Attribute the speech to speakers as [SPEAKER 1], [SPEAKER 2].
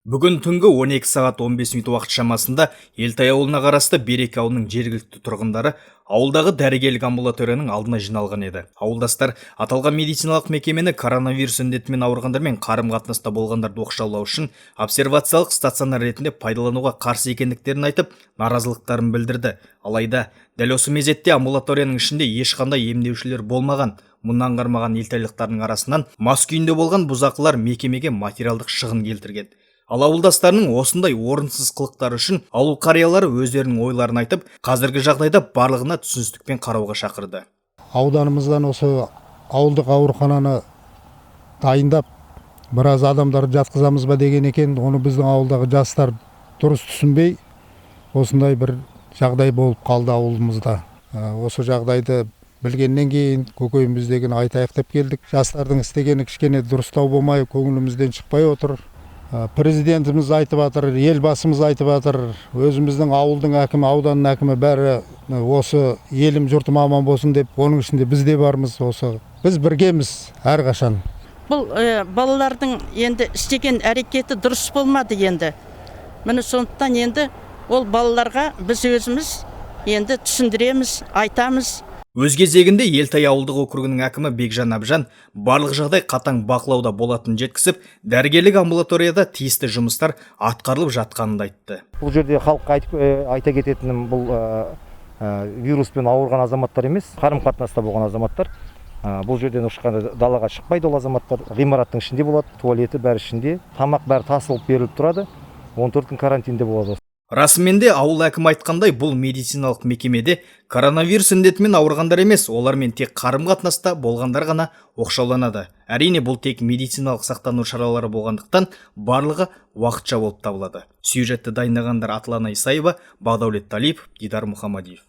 [SPEAKER 1] Бүгін түнгі 12 сағат 15 минут уақыт шамасында Елтай ауылына қарасты Береке ауылының жергілікті тұрғындары ауылдағы дәрігерлік амбулаторияның алдына жиналған еді. Ауылдастар аталған медициналық мекемені коронавирус індетімен ауырғандармен қарым-қатынаста болғандарды оқшаулау үшін обсервациялық стационар ретінде пайдалануға қарсы екендіктерін айтып, наразылықтарын білдірді. Алайда дәл осы мезетте амбулаторияның ішінде ешқандай емдеушілер болмаған. Мұнан қармаған елтайлықтардың арасынан мас күйінде болған бұзақылар мекемеге материалдық шығын келтірген. Ал ауылдастарының осындай орынсыз қылықтары үшін ауыл қариялары өздерінің ойларын айтып, қазіргі жағдайда барлығына түсіністікпен қарауға шақырды.
[SPEAKER 2] Ауданымыздан осы ауылдық аурухананы дайындап, біраз адамдарды жатқызамыз ба деген екен, оны біздің ауылдағы жастар дұрыс түсінбей, осындай бір жағдай болып қалды ауылымызда. Осы жағдайды білгеннен кейін көкейіміздегіні айтайық деп келдік. Жастардың істегені кішкене дұрыстау болмай, көңілімізден шықпай отыр. Президентіміз айтып жатыр, елбасымыз айтып жатыр, өзіміздің ауылдың әкімі, ауданның әкімі бәрі осы елім жұртым аман болсын деп, оның ішінде біз де бармыз. Осы біз біргеміз әрқашан.
[SPEAKER 3] Бұл балалардың енді істеген әрекеті дұрыс болмады енді. Міне сондықтан енді ол балаларға біз өзіміз енді түсіндіреміз, айтамыз.
[SPEAKER 1] Өз кезегінде Елтай ауылдық округінің әкімі Бекжан Әбжан барлық жағдай қатаң бақылауда болатынын жеткізіп, дәрігерлік амбулаторияда тиісті жұмыстар атқарылып жатқанын айтты.
[SPEAKER 4] Бұл жерде халыққа айта кететінім, бұл вируспен ауырған азаматтар емес, қарым-қатынаста болған азаматтар. Бұл жерден ешқандай далаға шықпайды ол азаматтар. Ғимараттың ішінде болады, туалеті бәрі ішінде, тамақ бәрі тасылып беріліп тұрады. 14 күн карантинде болады.
[SPEAKER 1] Расымен де ауыл әкімі айтқандай, бұл медициналық мекемеде коронавирус індетімен ауырғандар емес, олармен тек қарым-қатынаста болғандар ғана оқшауланады. Әрине, бұл тек медициналық сақтану шаралары болғандықтан барлығы уақытша болып табылады. Сюжетті дайындағандар Атлана Исаева, Бағдаулет Талиев, Дидар Мұхамадиев.